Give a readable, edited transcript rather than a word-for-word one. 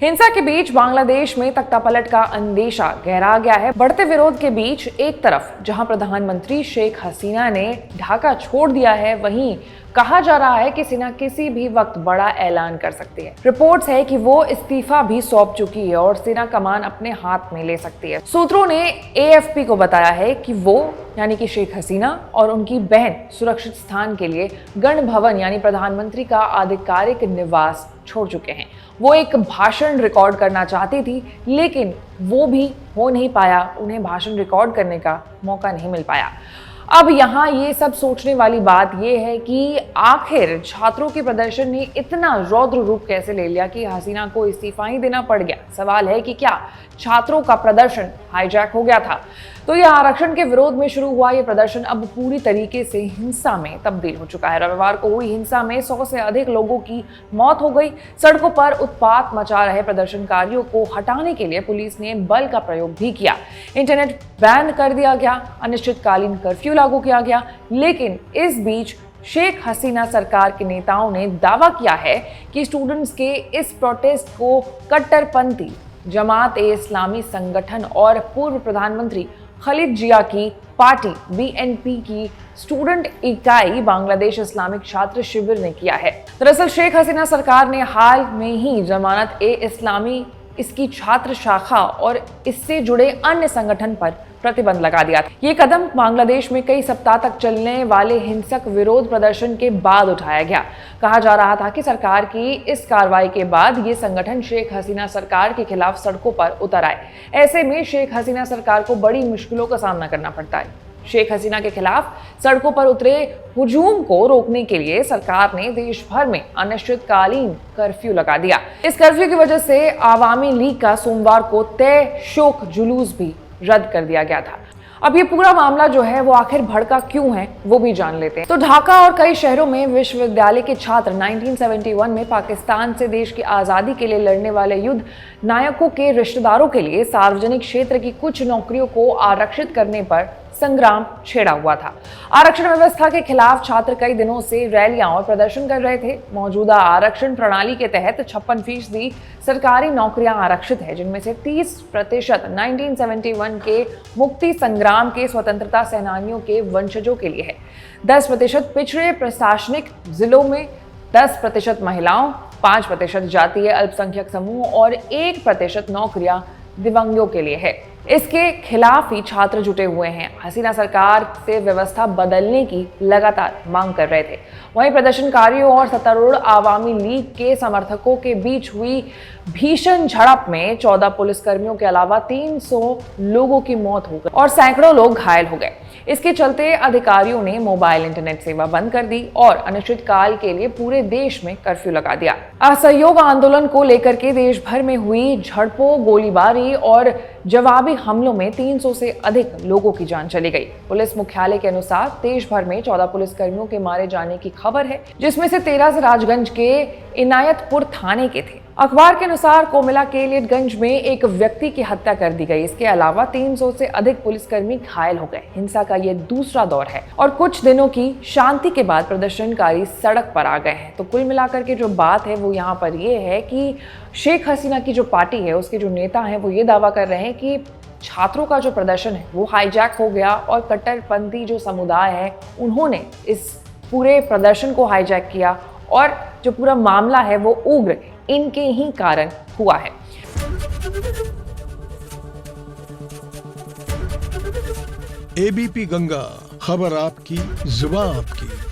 हिंसा के बीच बांग्लादेश में तख्तापलट का अंदेशा गहरा गया है। बढ़ते विरोध के बीच एक तरफ जहां प्रधानमंत्री शेख हसीना ने ढाका छोड़ दिया है, वहीं कहा जा रहा है कि सेना किसी भी वक्त बड़ा ऐलान कर सकती है। रिपोर्ट्स है कि वो इस्तीफा भी सौंप चुकी है और सेना कमान अपने हाथ में ले सकती है। सूत्रों ने एएफपी को बताया है कि वो यानी कि शेख हसीना और उनकी बहन सुरक्षित स्थान के लिए गण भवन यानी प्रधानमंत्री का आधिकारिक निवास छोड़ चुके हैं। वो एक भाषण रिकॉर्ड करना चाहती थी, लेकिन वो भी हो नहीं पाया, उन्हें भाषण रिकॉर्ड करने का मौका नहीं मिल पाया। अब यहाँ ये सब सोचने वाली बात ये है कि आखिर छात्रों के प्रदर्शन ने इतना रौद्र रूप कैसे ले लिया कि हसीना को इस्तीफा ही देना पड़ गया। सवाल है कि क्या छात्रों का प्रदर्शन हाईजैक हो गया था? तो यह आरक्षण के विरोध में शुरू हुआ ये प्रदर्शन अब पूरी तरीके से हिंसा में तब्दील हो चुका है। रविवार को हुई हिंसा में 100 से अधिक लोगों की मौत हो गई। सड़कों पर उत्पात मचा रहे प्रदर्शनकारियों को हटाने के लिए पुलिस ने बल का प्रयोग भी किया। इंटरनेट बैन कर दिया गया, अनिश्चितकालीन कर्फ्यू लागू किया गया। लेकिन इस बीच शेख हसीना सरकार के नेताओं ने दावा किया है कि स्टूडेंट्स के इस प्रोटेस्ट को कट्टरपंथी जमात-ए-इस्लामी संगठन और पूर्व प्रधानमंत्री खालिद जिया की पार्टी बीएनपी की स्टूडेंट इकाई बांग्लादेश इस्लामिक छात्र शिविर ने किया है। दरअसल शेख हसीना सरकार ने हाल में ही जमात-ए-इस्लामी, इसकी छात्र शाखा और इससे जुड़े अन्य संगठन पर प्रतिबंध लगा दिया था। ये कदम बांग्लादेश में कई सप्ताह तक चलने वाले हिंसक विरोध प्रदर्शन के बाद उठाया गया। कहा जा रहा था कि सरकार की इस कार्रवाई के बाद ये संगठन शेख हसीना सरकार के खिलाफ सड़कों पर उतर आए। ऐसे में शेख हसीना सरकार को बड़ी मुश्किलों का सामना करना पड़ता है। शेख हसीना के खिलाफ सड़कों पर उतरे हुजूम को रोकने के लिए सरकार ने देश भर में अनिश्चितकालीन कर्फ्यू लगा दिया। इस कर्फ्यू की वजह से आवामी लीग का सोमवार को तय शोक जुलूस भी रद्द कर दिया गया था। अब ये पूरा मामला जो है वो आखिर भड़का क्यों है वो भी जान लेते हैं। तो ढाका और कई शहरों में विश्वविद्यालय के छात्र 1971 में पाकिस्तान से देश की आज़ादी के लिए लड़ने वाले युद्ध नायकों के रिश्तेदारों के लिए सार्वजनिक क्षेत्र की कुछ नौकरियों को आरक्षित करने पर संग्राम छेड़ा हुआ था। आरक्षण व्यवस्था के खिलाफ छात्र कई दिनों से रैलियां और प्रदर्शन कर रहे थे। मौजूदा आरक्षण प्रणाली के तहत 56% सरकारी नौकरियां आरक्षित है, जिनमें से 30% 1971 के मुक्ति संग्राम के स्वतंत्रता सेनानियों के वंशजों के लिए है। 10% पिछड़े प्रशासनिक जिलों में, 10% महिलाओं, 5% जातीय अल्पसंख्यक समूह और 1% नौकरियां दिव्यांगों के लिए है। इसके खिलाफ ही छात्र जुटे हुए हैं। हसीना सरकार से व्यवस्था बदलने की लगातार मांग कर रहे थे। वहीं प्रदर्शनकारियों और सत्तारूढ़ आवामी लीग के समर्थकों के बीच हुई भीषण झड़प में 14 पुलिसकर्मियों के अलावा 300 लोगों की मौत हो गई और सैकड़ों लोग घायल हो गए। इसके चलते अधिकारियों ने मोबाइल इंटरनेट सेवा बंद कर दी और अनिश्चितकाल के लिए पूरे देश में कर्फ्यू लगा दिया। असहयोग आंदोलन को लेकर के देश भर में हुई झड़पों, गोलीबारी और जवाबी हमलों में 300 से अधिक लोगों की जान चली गई। पुलिस मुख्यालय के अनुसार देश भर में 14 पुलिसकर्मियों के मारे जाने की खबर है, जिसमें से 13 राजगंज के इनायतपुर थाने के थे। अखबार के अनुसार कोमिला के एलियटगंज में एक व्यक्ति की हत्या कर दी गई। इसके अलावा 300 से अधिक पुलिसकर्मी घायल हो गए। हिंसा का ये दूसरा दौर है और कुछ दिनों की शांति के बाद प्रदर्शनकारी सड़क पर आ गए हैं। तो कुल मिलाकर के जो बात है वो यहाँ पर ये है कि शेख हसीना की जो पार्टी है, उसके जो नेता हैं, वो ये दावा कर रहे हैं कि छात्रों का जो प्रदर्शन है वो हाईजैक हो गया और कट्टरपंथी जो समुदाय है उन्होंने इस पूरे प्रदर्शन को हाईजैक किया और जो पूरा मामला है वो उग्र इनके ही कारण हुआ है। एबीपी गंगा, खबर आपकी, जुबान आपकी।